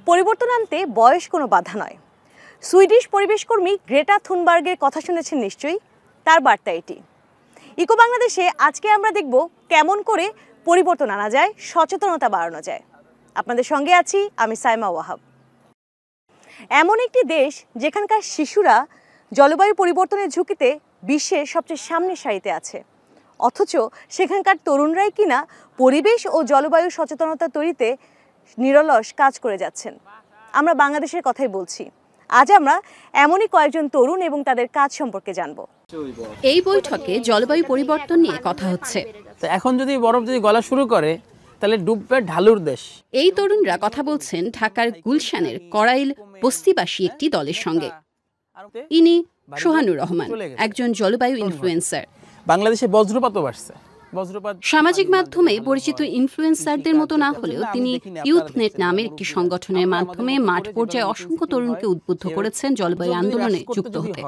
পরিবর্তন আনতে বয়স কোনো বাধা নয়। সুইডিশ পরিবেশকর্মী গ্রেটা থুনবার্গের কথা শুনেছেন নিশ্চয়ই, তার বার্তা এটি। ইকো বাংলাদেশে আজকে আমরা দেখব কেমন করে পরিবর্তন আনা যায়, সচেতনতা বাড়ানো যায়। আপনাদের সঙ্গে আছি আমি সাইমা ওয়াহাব। এমন একটি দেশ যেখানকার শিশুরা জলবায়ু পরিবর্তনের ঝুঁকিতে বিশ্বের সবচেয়ে সামনের সারিতে আছে, অথচ সেখানকার তরুণরাই কিনা পরিবেশ ও জলবায়ু সচেতনতা তৈরিতে নিরলস কাজ করে যাচ্ছেন। আমরা বাংলাদেশের কথাই বলছি। আজ আমরা এমনই কয়েকজন তরুণ এবং তাদের কাজ সম্পর্কে জানব। এই বৈঠকে জলবায়ু পরিবর্তন নিয়ে কথা হচ্ছে। এখন যদি বরফ গলা শুরু করে তাহলে ডুববে ঢালুর দেশ। এই তরুণরা কথা বলছেন ঢাকার গুলশানের করাইল বস্তিবাসী একটি দলের সঙ্গে। ইনি সোহানুর রহমান, একজন জলবায়ু ইনফ্লুয়েন্সার। বাংলাদেশে বজ্রপাতও বাড়ছে। সামাজিক মাধ্যমে পরিচিত ইনফ্লুয়েন্সারদের মতো না হলেও তিনি ইউথনেট নামের একটি সংগঠনের মাধ্যমে মাঠ পর্যায়ে অসংখ্য তরুণকে উদ্বুদ্ধ করেছেন জলবায়ু আন্দোলনে যুক্ত হতে।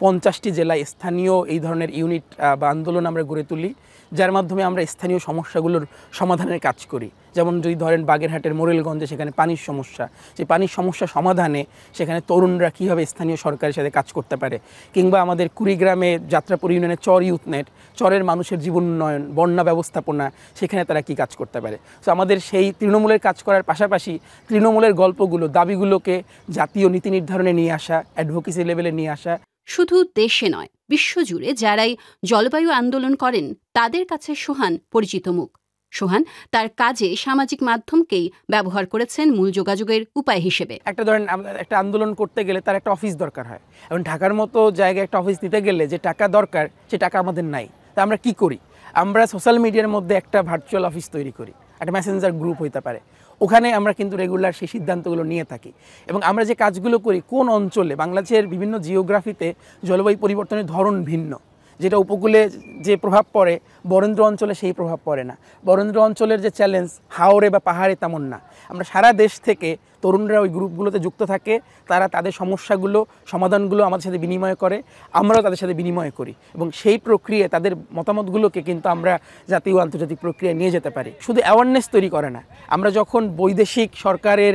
50টি জেলায় স্থানীয় এই ধরনের ইউনিট বা আন্দোলন আমরা গড়ে তুলি, যার মাধ্যমে আমরা স্থানীয় সমস্যাগুলোর সমাধানের কাজ করি। যেমন যদি ধরেন বাগেরহাটের মোরেলগঞ্জে সেখানে পানির সমস্যা, সেই পানির সমস্যা সমাধানে সেখানে তরুণরা কীভাবে স্থানীয় সরকারের সাথে কাজ করতে পারে, কিংবা আমাদের কুড়িগ্রামে যাত্রাপুর ইউনিয়নের চর ইউথনেট, চরের মানুষের জীবন উন্নয়ন, বন্যা ব্যবস্থাপনা, সেখানে তারা কি কাজ করতে পারে। তো আমাদের সেই তৃণমূলের কাজ করার পাশাপাশি তৃণমূলের গল্পগুলো, দাবিগুলোকে জাতীয় নীতি নির্ধারণে নিয়ে আসা, অ্যাডভোকেসি লেভেলে নিয়ে আসা। শুধু দেশে নয়, বিশ্বজুড়ে যারাই জলবায়ু আন্দোলন করেন তাদের কাছে সোহান পরিচিত মুখ। সোহান তার কাজে সামাজিক মাধ্যমকেই ব্যবহার করেছেন মূল যোগাযোগের উপায় হিসেবে। ধরেন একটা আন্দোলন করতে গেলে তার একটা অফিস দরকার হয়, এবং ঢাকার মতো জায়গায় একটা অফিস দিতে গেলে যে টাকা দরকার সে টাকা আমাদের নাই। তা আমরা কি করি? আমরা সোশ্যাল মিডিয়ার মধ্যে একটা ভার্চুয়াল অফিস তৈরি করি, একটা মেসেঞ্জার গ্রুপ হইতে পারে। ওখানে আমরা কিন্তু রেগুলার সেই সিদ্ধান্তগুলো নিয়ে থাকি, এবং আমরা যে কাজগুলো করি কোন অঞ্চলে, বাংলাদেশের বিভিন্ন জিওগ্রাফিতে জলবায়ু পরিবর্তনের ধরন ভিন্ন। যেটা উপকূলে যে প্রভাব পড়ে বরেন্দ্র অঞ্চলে সেই প্রভাব পড়ে না। বরেন্দ্র অঞ্চলের যে চ্যালেঞ্জ হাওরে বা পাহাড়ে তেমন না। আমরা সারা দেশ থেকে তরুণরা ওই গ্রুপগুলোতে যুক্ত থাকে, তারা তাদের সমস্যাগুলো, সমাধানগুলো আমাদের সাথে বিনিময় করে, আমরাও তাদের সাথে বিনিময় করি, এবং সেই প্রক্রিয়ায় তাদের মতামতগুলোকে কিন্তু আমরা জাতীয় ও আন্তর্জাতিক প্রক্রিয়ায় নিয়ে যেতে পারি। শুধু অ্যাওয়ারনেস তৈরি করে না, আমরা যখন বৈদেশিক সরকারের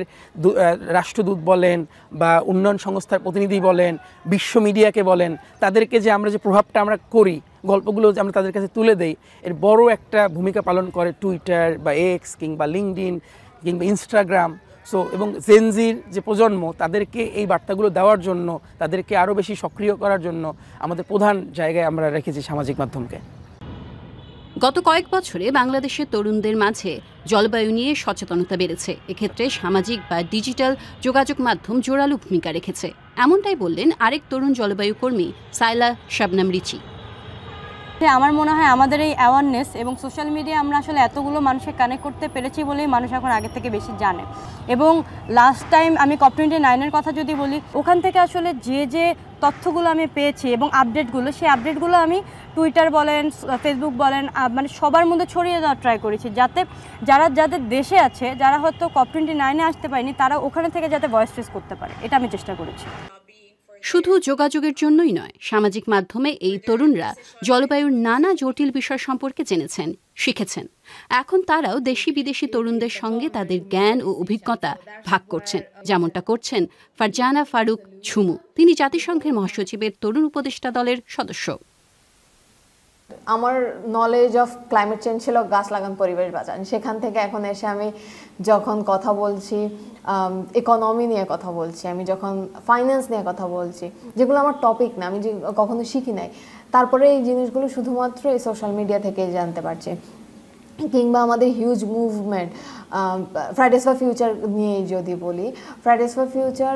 রাষ্ট্রদূত বলেন বা উন্নয়ন সংস্থার প্রতিনিধি বলেন, বিশ্ব মিডিয়াকে বলেন, তাদেরকে যে আমরা যে প্রভাবটা আমরা করি, গল্পগুলো যে আমরা তাদের কাছে তুলে দেই, এর বড় একটা ভূমিকা পালন করে টুইটার বা এক্স কিংবা লিঙ্কডইন কিংবা ইনস্টাগ্রাম। এবং জেনজির যে প্রজন্ম, তাদেরকে এই বার্তাগুলো দেওয়ার জন্য, তাদেরকে আরও বেশি সক্রিয় করার জন্য আমাদের প্রধান জায়গায় আমরা রেখেছি সামাজিক মাধ্যমকে। গত কয়েক বছরে বাংলাদেশের তরুণদের মাঝে জলবায়ু নিয়ে সচেতনতা বেড়েছে। এক্ষেত্রে সামাজিক বা ডিজিটাল যোগাযোগ মাধ্যম জোরালো ভূমিকা রেখেছে। এমনটাই বললেন আরেক তরুণ জলবায়ু কর্মী সাইলা শাবনাম রিচি। আমার মনে হয় আমাদের এই অ্যাওয়ারনেস এবং সোশ্যাল মিডিয়া আমরা আসলে এতগুলো মানুষকে কানেক্ট করতে পেরেছি বলেই মানুষ এখন আগের থেকে বেশি জানে। এবং লাস্ট টাইম আমি COP29-এর কথা যদি বলি, ওখান থেকে আসলে যে তথ্যগুলো আমি পেয়েছি এবং আপডেটগুলো, সেই আপডেটগুলো আমি টুইটার বলেন, ফেসবুক বলেন, মানে সবার মধ্যে ছড়িয়ে দেওয়ার ট্রাই করেছি, যাতে যাদের দেশে আছে, যারা হয়তো COP29-এ আসতে পারেনি, তারা ওখানে থেকে যাতে ভয়েস রেজ করতে পারে, এটা আমি চেষ্টা করেছি। শুধু যোগাযোগের জন্যই নয়, সামাজিক মাধ্যমে এই তরুণরা জলবায়ুর নানা জটিল বিষয় সম্পর্কে জেনেছেন, শিখেছেন। এখন তারাও দেশি বিদেশি তরুণদের সঙ্গে তাদের জ্ঞান ও অভিজ্ঞতা ভাগ করছেন, যেমনটা করছেন ফারজানা ফারুক ঝুমু। তিনি জাতিসংঘের মহাসচিবের তরুণ উপদেষ্টা দলের সদস্য। আমার নলেজ অফ ক্লাইমেট চেঞ্জ ছিল গাছ লাগান পরিবেশ বাঁচান। সেখান থেকে এখন এসে আমি যখন কথা বলছি ইকোনমি নিয়ে কথা বলছি, আমি যখন ফাইন্যান্স নিয়ে কথা বলছি, যেগুলো আমার টপিক না, আমি যে কখনো শিখি নাই, তারপরে এই জিনিসগুলো শুধুমাত্র এই সোশ্যাল মিডিয়া থেকে জানতে পারছি। কিংবা আমাদের huge movement Fridays for future নিয়ে যদি বলি, ফ্রাইডেজ ফর ফিউচার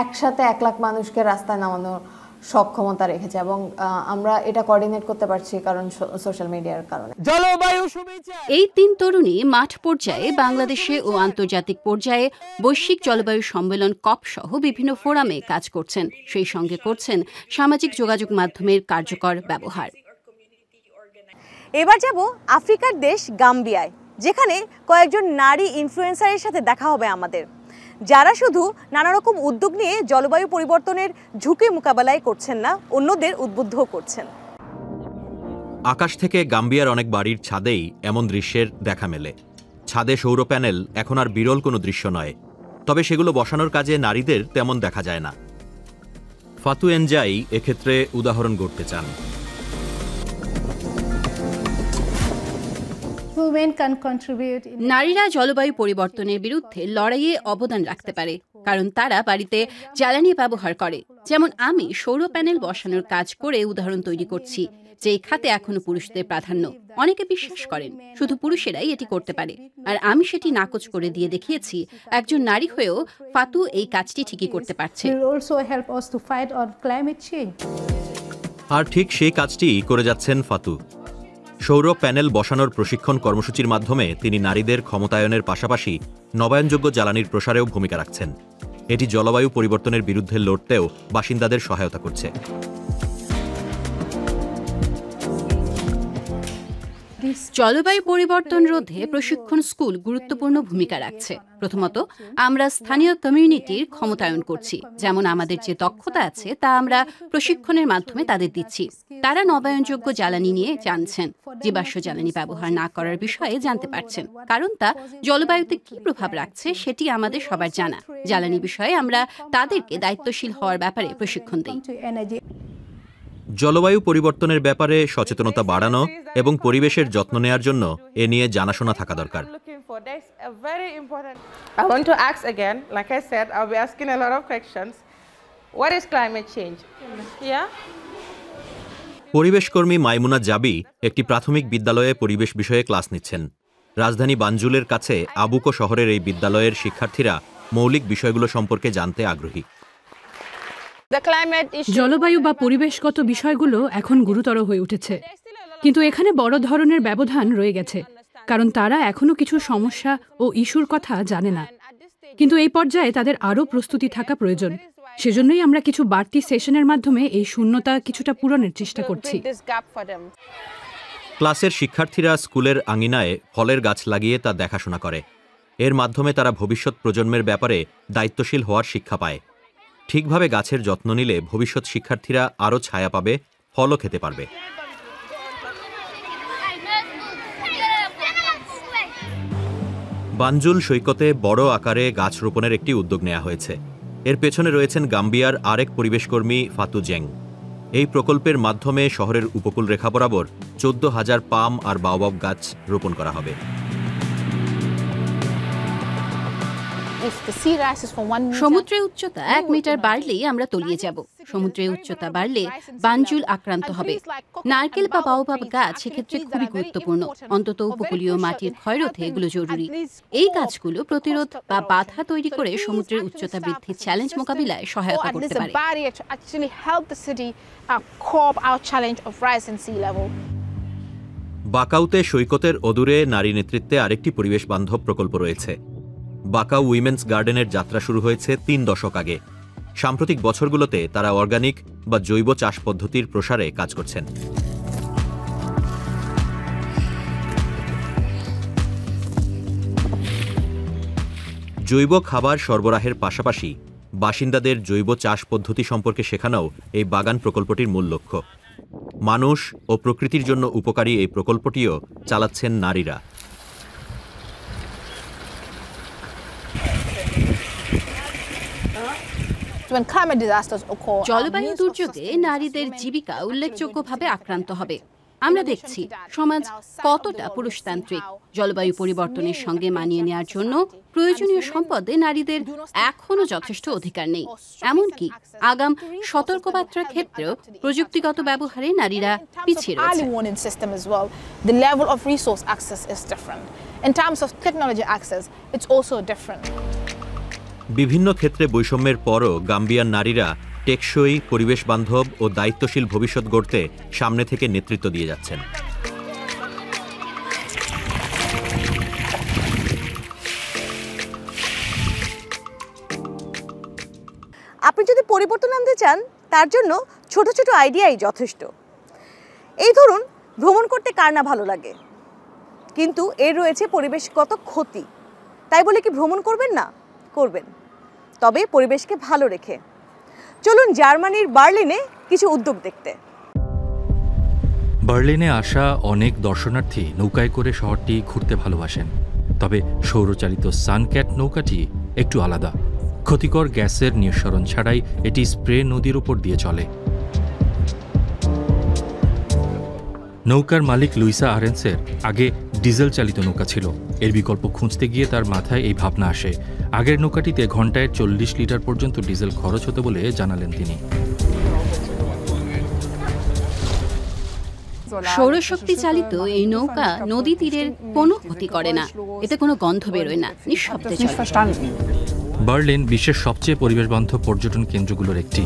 একসাথে 1 লাখ মানুষকে রাস্তায় নামানোর সক্ষমতা রেখেছে, এবং আমরা এটা কোঅর্ডিনেট করতে পারছি কারণ সোশ্যাল মিডিয়ার কারণে। এই 3 তরুণী মাঠ পর্যায়ে বাংলাদেশে ও আন্তর্জাতিক পর্যায়ে বৈশ্বিক জলবায়ু সম্মেলন COP সহ বিভিন্ন ফোরামে কাজ করছেন, সেই সঙ্গে করছেন সামাজিক যোগাযোগ মাধ্যমের কার্যকর ব্যবহার। এবার যাব আফ্রিকার দেশ গাম্বিয়ায়, যেখানে কয়েকজন নারী ইনফ্লুয়েন্সারের সাথে দেখা হবে আমাদের, যারা শুধু নানা রকম উদ্যোগ নিয়ে জলবায়ু পরিবর্তনের ঝুঁকি মোকাবেলায় করছেন না, অন্যদের উদ্বুদ্ধও করছেন। আকাশ থেকে গাম্বিয়ার অনেক বাড়ির ছাদেই এমন দৃশ্যের দেখা মেলে। ছাদে সৌর প্যানেল এখন আর বিরল কোনো দৃশ্য নয়। তবে সেগুলো বসানোর কাজে নারীদের তেমন দেখা যায় না। ফাতু এনজাই এক্ষেত্রে উদাহরণ গড়তে চান। নারীরা জলবায়ু পরিবর্তনের বিরুদ্ধে লড়াইয়ে অবদান রাখতে পারে, কারণ তারা বাড়িতে জ্বালানি ব্যবহার করে। যেমন আমি সৌর প্যানেল বসানোর কাজ করে উদাহরণ তৈরি করছি, যে এই খাতে এখনো পুরুষদের প্রাধান্য। অনেকে বিশ্বাস করেন শুধু পুরুষেরাই এটি করতে পারে, আর আমি সেটি নাকচ করে দিয়ে দেখিয়েছি একজন নারী হয়েও ফাতু এই কাজটি ঠিকই করতে পারছে। আর ঠিক সেই কাজটিই করে যাচ্ছেন ফাতু। সৌর প্যানেল বসানোর প্রশিক্ষণ কর্মসূচির মাধ্যমে তিনি নারীদের ক্ষমতায়নের পাশাপাশি নবায়নযোগ্য জ্বালানির প্রসারেও ভূমিকা রাখছেন। এটি জলবায়ু পরিবর্তনের বিরুদ্ধে লড়তেও বাসিন্দাদের সহায়তা করছে। জলবায়ু পরিবর্তন রোধে প্রশিক্ষণ স্কুল গুরুত্বপূর্ণ ভূমিকা রাখছে। প্রথমত, আমরা স্থানীয় কমিউনিটির ক্ষমতায়ন করছি। যেমন আমাদের যে দক্ষতা আছে তা আমরা প্রশিক্ষণের মাধ্যমে তাদের দিচ্ছি। তারা নবায়নযোগ্য জ্বালানি নিয়ে জানছেন, জীবাশ্ম জ্বালানি ব্যবহার না করার বিষয়ে জানতে পারছেন, কারণ তা জলবায়ুতে কী প্রভাব রাখছে সেটি আমাদের সবার জানা। জ্বালানি বিষয়ে আমরা তাদেরকে দায়িত্বশীল হওয়ার ব্যাপারে প্রশিক্ষণ দিই। জলবায়ু পরিবর্তনের ব্যাপারে সচেতনতা বাড়ানো এবং পরিবেশের যত্ন নেওয়ার জন্য এ নিয়ে জানাশোনা থাকা দরকার। I want to ask again, like I said, I'll be asking a lot of questions. What is climate change? Yeah? পরিবেশকর্মী মাইমুনা জাবি একটি প্রাথমিক বিদ্যালয়ে পরিবেশ বিষয়ে ক্লাস নিচ্ছেন। রাজধানী বানজুলের কাছে আবুকো শহরের এই বিদ্যালয়ের শিক্ষার্থীরা মৌলিক বিষয়গুলো সম্পর্কে জানতে আগ্রহী। জলবায়ু বা পরিবেশগত বিষয়গুলো এখন গুরুতর হয়ে উঠেছে, কিন্তু এখানে বড় ধরনের ব্যবধান রয়ে গেছে, কারণ তারা এখনো কিছু সমস্যা ও ইস্যুর কথা জানে না। কিন্তু এই পর্যায়ে তাদের আরও প্রস্তুতি থাকা প্রয়োজন। সেজন্যই আমরা কিছু বাড়তি সেশনের মাধ্যমে এই শূন্যতা কিছুটা পূরণের চেষ্টা করছি। ক্লাসের শিক্ষার্থীরা স্কুলের আঙিনায় ফলের গাছ লাগিয়ে তা দেখাশোনা করে। এর মাধ্যমে তারা ভবিষ্যৎ প্রজন্মের ব্যাপারে দায়িত্বশীল হওয়ার শিক্ষা পায়। ঠিকভাবে গাছের যত্ন নিলে ভবিষ্যৎ শিক্ষার্থীরা আরও ছায়া পাবে, ফলও খেতে পারবে। বানজুল সৈকতে বড় আকারে গাছ রোপণের একটি উদ্যোগ নেওয়া হয়েছে। এর পেছনে রয়েছেন গাম্বিয়ার আরেক পরিবেশকর্মী ফাতু জেং। এই প্রকল্পের মাধ্যমে শহরের উপকূল রেখা বরাবর 14,000 পাম আর বাওবাব গাছ রোপণ করা হবে। সমুদ্রের উচ্চতা 1 মিটার বাড়লেই আমরা তলিয়ে যাব। সমুদ্রের উচ্চতা বাড়লে বানজুল আক্রান্ত হবে। নারকেল বা বাওবাব গাছ সেক্ষেত্রে খুবই গুরুত্বপূর্ণ। অন্তত উপকূলীয় মাটির ক্ষয়রোধে এগুলো জরুরি। এই গাছগুলো প্রতিরোধ বা বাধা তৈরি করে সমুদ্রের উচ্চতা বৃদ্ধির চ্যালেঞ্জ মোকাবিলায় সহায়তা করতে পারে। বাকাউতে সৈকতের অদূরে নারী নেতৃত্বে আরেকটি পরিবেশ বান্ধব প্রকল্প রয়েছে। বাকাউ উইমেন্স গার্ডেনের যাত্রা শুরু হয়েছে 3 দশক আগে। সাম্প্রতিক বছরগুলোতে তারা অর্গানিক বা জৈব চাষ পদ্ধতির প্রসারে কাজ করছেন। জৈব খাবার সরবরাহের পাশাপাশি বাসিন্দাদের জৈব চাষ পদ্ধতি সম্পর্কে শেখানোও এই বাগান প্রকল্পটির মূল লক্ষ্য। মানুষ ও প্রকৃতির জন্য উপকারী এই প্রকল্পটিও চালাচ্ছেন নারীরা। জলবায়ু দুর্যোগে নারীদের জীবিকা উল্লেখযোগ্যভাবে আক্রান্ত হবে। আমরা দেখছি সমাজ কতটা পুরুষতান্ত্রিক। জলবায়ু পরিবর্তনের সঙ্গে মানিয়ে নেওয়ার জন্য প্রয়োজনীয় সম্পদে নারীদের এখনো যথেষ্ট অধিকার নেই। এমনকি আগাম সতর্কবার্তার ক্ষেত্রেও প্রযুক্তিগত ব্যবহারে নারীরা পিছিয়ে রয়েছে। বিভিন্ন ক্ষেত্রে বৈষম্যের পরও গাম্বিয়ার নারীরা টেকসই, পরিবেশ বান্ধব ও দায়িত্বশীল ভবিষ্যৎ গড়তে সামনে থেকে নেতৃত্ব দিয়ে যাচ্ছেন। আপনি যদি পরিবর্তন আনতে চান, তার জন্য ছোট ছোট আইডিয়াই যথেষ্ট। এই ধরুন, ভ্রমণ করতে কার না ভালো লাগে, কিন্তু এর রয়েছে পরিবেশগত ক্ষতি। তাই বলে কি ভ্রমণ করবেন না? করবেন, তবে পরিবেশকে ভালো রেখে। চলুন জার্মানির বার্লিনে কিছু উদ্যোগ দেখতে। বার্লিনে আসা অনেক দর্শনার্থী নৌকায় করে শহরটি ঘুরতে ভালোবাসেন। তবে সৌরচালিত সানক্যাট নৌকাটি একটু আলাদা। ক্ষতিকর গ্যাসের নিঃসরণ ছাড়াই এটি স্প্রে নদীর উপর দিয়ে চলে। নৌকার মালিক লুইসা আরেন্সের আগে ডিজেল চালিত নৌকা ছিল। এর বিকল্প খুঁজতে গিয়ে তার মাথায় এই ভাবনা আসে। আগের নৌকাটিতে ঘন্টায় 40 লিটার পর্যন্ত ডিজেল খরচ হতো বলে জানালেন তিনি। সৌরশক্তি চালিত এই নৌকা নদী তীরের কোনো ক্ষতি করে না, এতে কোনো গন্ধ বেরোয় না, নিঃশব্দে চলে। বার্লিন বিশ্বের সবচেয়ে পরিবেশবান্ধব পর্যটন কেন্দ্রগুলোর একটি।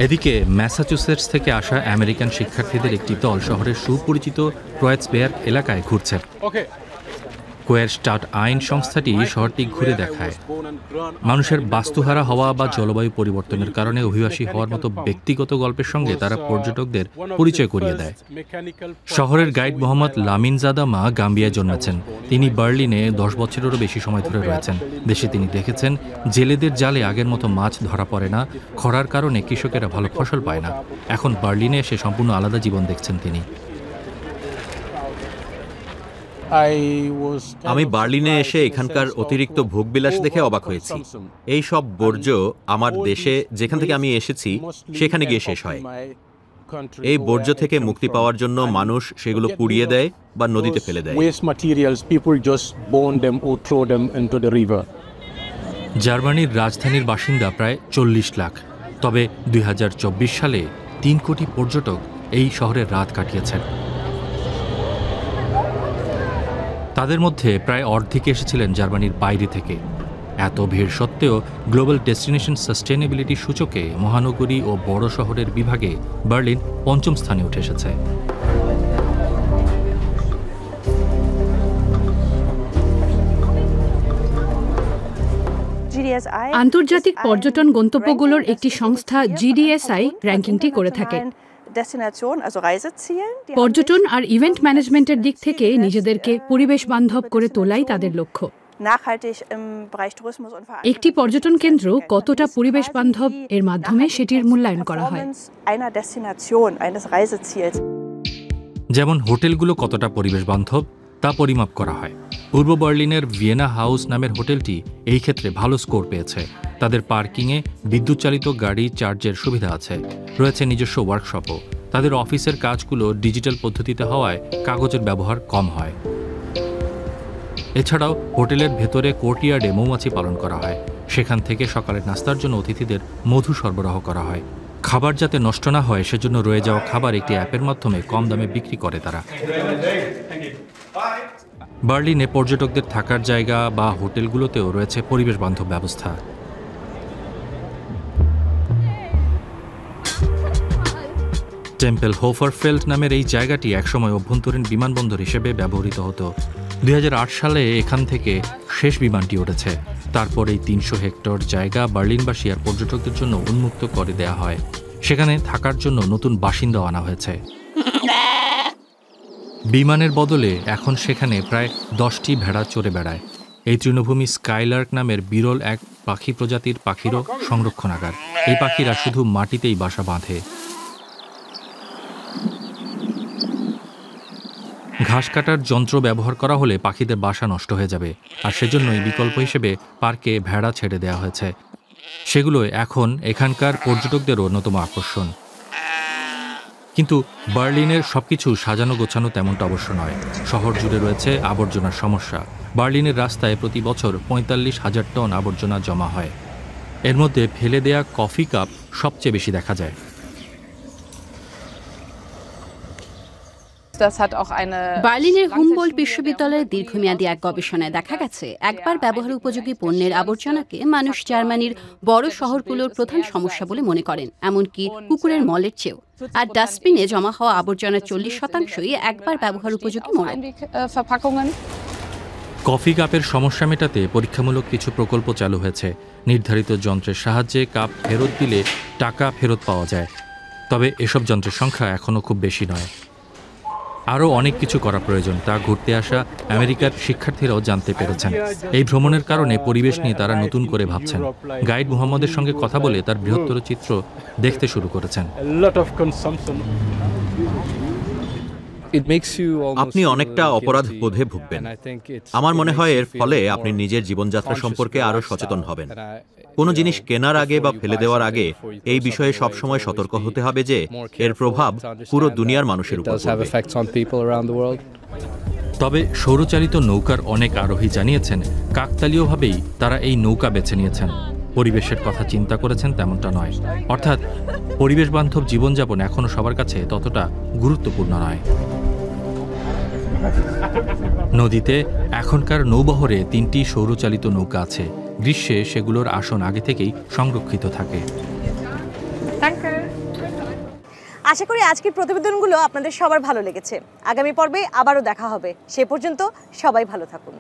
এদিকে ম্যাসাচুসেটস থেকে আসা আমেরিকান শিক্ষার্থীদের একটি দল শহরের সুপরিচিত ক্রয়েটসবেয়ার্গ এলাকায় ঘুরছে। কোয়ারস্টাট আইন সংস্থাটি শহরটি ঘুরে দেখায়। মানুষের বাস্তুহারা হওয়া বা জলবায়ু পরিবর্তনের কারণে অভিবাসী হওয়ার মতো ব্যক্তিগত গল্পের সঙ্গে তারা পর্যটকদের পরিচয় করিয়ে দেয়। শহরের গাইড মোহাম্মদ লামিন জাদামা গাম্বিয়ায় জন্মেছেন। তিনি বার্লিনে 10 বছরেরও বেশি সময় ধরে রয়েছেন। দেশে তিনি দেখেছেন জেলেদের জালে আগের মতো মাছ ধরা পড়ে না, খরার কারণে কৃষকেরা ভালো ফসল পায় না। এখন বার্লিনে এসে সম্পূর্ণ আলাদা জীবন দেখছেন তিনি। আমি বার্লিনে এসে এখানকার অতিরিক্ত ভোগবিলাস দেখে অবাক হয়েছি। এই সব বর্জ্য আমার দেশে যেখান থেকে আমি এসেছি সেখানে গিয়ে শেষ হয়। এই বর্জ্য থেকে মুক্তি পাওয়ার জন্য মানুষ সেগুলো পুড়িয়ে দেয় বা নদীতে ফেলে দেয়। জার্মানির রাজধানীর বাসিন্দা প্রায় 40 লাখ। তবে 2024 সালে 3 কোটি পর্যটক এই শহরে রাত কাটিয়েছেন। তাদের মধ্যে প্রায় অর্ধেক এসেছিলেন জার্মানির বাইরে থেকে। এত ভিড় সত্ত্বেও গ্লোবাল ডেস্টিনেশন সাস্টেনেবিলিটি সূচকে মহানগরী ও বড় শহরের বিভাগে বার্লিন 5ম স্থানে উঠে এসেছে। আন্তর্জাতিক পর্যটন গন্তব্যগুলোর একটি সংস্থা জিডিএসআই র্যাঙ্কিংটি করে থাকে। পর্যটন আর ইভেন্ট ম্যানেজমেন্টের দিক থেকে নিজেদেরকে পরিবেশ বান্ধব করে তোলাই তাদের লক্ষ্য। একটি পর্যটন কেন্দ্র কতটা পরিবেশ বান্ধব এর মাধ্যমে সেটির মূল্যায়ন করা হয়। যেমন হোটেলগুলো কতটা পরিবেশ বান্ধব তা পরিমাপ করা হয়। পূর্ব বার্লিনের ভিয়েনা হাউস নামের হোটেলটি এই ক্ষেত্রে ভালো স্কোর পেয়েছে। তাদের পার্কিংয়ে বিদ্যুৎ চালিত গাড়ি চার্জের সুবিধা আছে, রয়েছে নিজস্ব ওয়ার্কশপও। তাদের অফিসের কাজগুলো ডিজিটাল পদ্ধতিতে হওয়ায় কাগজের ব্যবহার কম হয়। এছাড়াও হোটেলের ভেতরে কোর্টইয়ার্ডে মৌমাছি পালন করা হয়। সেখান থেকে সকালের নাস্তার জন্য অতিথিদের মধু সরবরাহ করা হয়। খাবার যাতে নষ্ট না হয় সেজন্য রয়ে যাওয়া খাবার একটি অ্যাপের মাধ্যমে কম দামে বিক্রি করে তারা। বার্লিনে পর্যটকদের থাকার জায়গা বা হোটেলগুলোতেও রয়েছে পরিবেশ বান্ধব ব্যবস্থা। টেম্পেল হোফারফেল্ড নামের এই জায়গাটি একসময় অভ্যন্তরীণ বিমানবন্দর হিসেবে ব্যবহৃত হতো। 2008 সালে এখান থেকে শেষ বিমানটি উঠেছে। তারপর এই 300 হেক্টর জায়গা বার্লিনবাসী আর পর্যটকদের জন্য উন্মুক্ত করে দেয়া হয়। সেখানে থাকার জন্য নতুন বাসিন্দাও আনা হয়েছে। বিমানের বদলে এখন সেখানে প্রায় 10টি ভেড়া চড়ে বেড়ায়। এই তৃণভূমি স্কাইলার্ক নামের বিরল এক পাখি প্রজাতির পাখিরও সংরক্ষণাগার। এই পাখিরা শুধু মাটিতেই বাসা বাঁধে। ঘাস কাটার যন্ত্র ব্যবহার করা হলে পাখিদের বাসা নষ্ট হয়ে যাবে, আর সেজন্যই বিকল্প হিসেবে পার্কে ভেড়া ছেড়ে দেওয়া হয়েছে। সেগুলো এখন এখানকার পর্যটকদের অন্যতম আকর্ষণ। কিন্তু বার্লিনের সবকিছু সাজানো গোছানো তেমনটা অবশ্য নয়। শহর জুড়ে রয়েছে আবর্জনার সমস্যা। বার্লিনের রাস্তায় প্রতি বছর 45,000 টন আবর্জনা জমা হয়। এর মধ্যে ফেলে দেয়া কফি কাপ সবচেয়ে বেশি দেখা যায়। বার্লিনের হুমবোল্ট বিশ্ববিদ্যালয়ের দীর্ঘমেয়াদী এক গবেষণায় দেখা গেছে, একবার ব্যবহার উপযোগী পণ্যের আবর্জনাকে মানুষ জার্মানির বড় শহরগুলোর প্রধান সমস্যা বলে মনে করেন, এমনকি কুকুরের মলের চেয়েও। আর ডাস্টবিনে জমা হওয়া আবর্জনার 40%ই একবার ব্যবহার উপযোগী মল। কফি কাপের সমস্যা মেটাতে পরীক্ষামূলক কিছু প্রকল্প চালু হয়েছে। নির্ধারিত যন্ত্রের সাহায্যে কাপ ফেরত দিলে টাকা ফেরত পাওয়া যায়। তবে এসব যন্ত্রের সংখ্যা এখনও খুব বেশি নয়। আরও অনেক কিছু করা প্রয়োজন, তা ঘুরতে আসা আমেরিকার শিক্ষার্থীরাও জানতে পেরেছেন। এই ভ্রমণের কারণে পরিবেশ নিয়ে তারা নতুন করে ভাবছেন। গাইড মুহাম্মদের সঙ্গে কথা বলে তার বৃহত্তর চিত্র দেখতে শুরু করেছেন। আপনি অনেকটা অপরাধ বোধে ভুগবেন। আমার মনে হয় এর ফলে আপনি নিজের জীবনযাত্রা সম্পর্কে আরও সচেতন হবেন। কোনো জিনিস কেনার আগে বা ফেলে দেওয়ার আগে এই বিষয়ে সবসময় সতর্ক হতে হবে যে এর প্রভাব পুরো দুনিয়ার মানুষের উপর পড়বে। তবে সৌরচালিত নৌকার অনেক আরোহী জানিয়েছেন কাকতালীয়ভাবেই তারা এই নৌকা বেছে নিয়েছেন। পরিবেশের কথা চিন্তা করেছেন তেমনটা নয়, অর্থাৎ পরিবেশ বান্ধব জীবনযাপন এখনও সবার কাছে ততটা গুরুত্বপূর্ণ নয়। নদীতে এখনকার নৌবহরে 3টি সৌরচালিত নৌকা আছে। গ্রীষ্মে সেগুলোর আসন আগে থেকেই সংরক্ষিত থাকে। আশা করি আজকের প্রতিবেদনগুলো আপনাদের সবার ভালো লেগেছে। আগামী পর্বে আবারও দেখা হবে। সে পর্যন্ত সবাই ভালো থাকুন।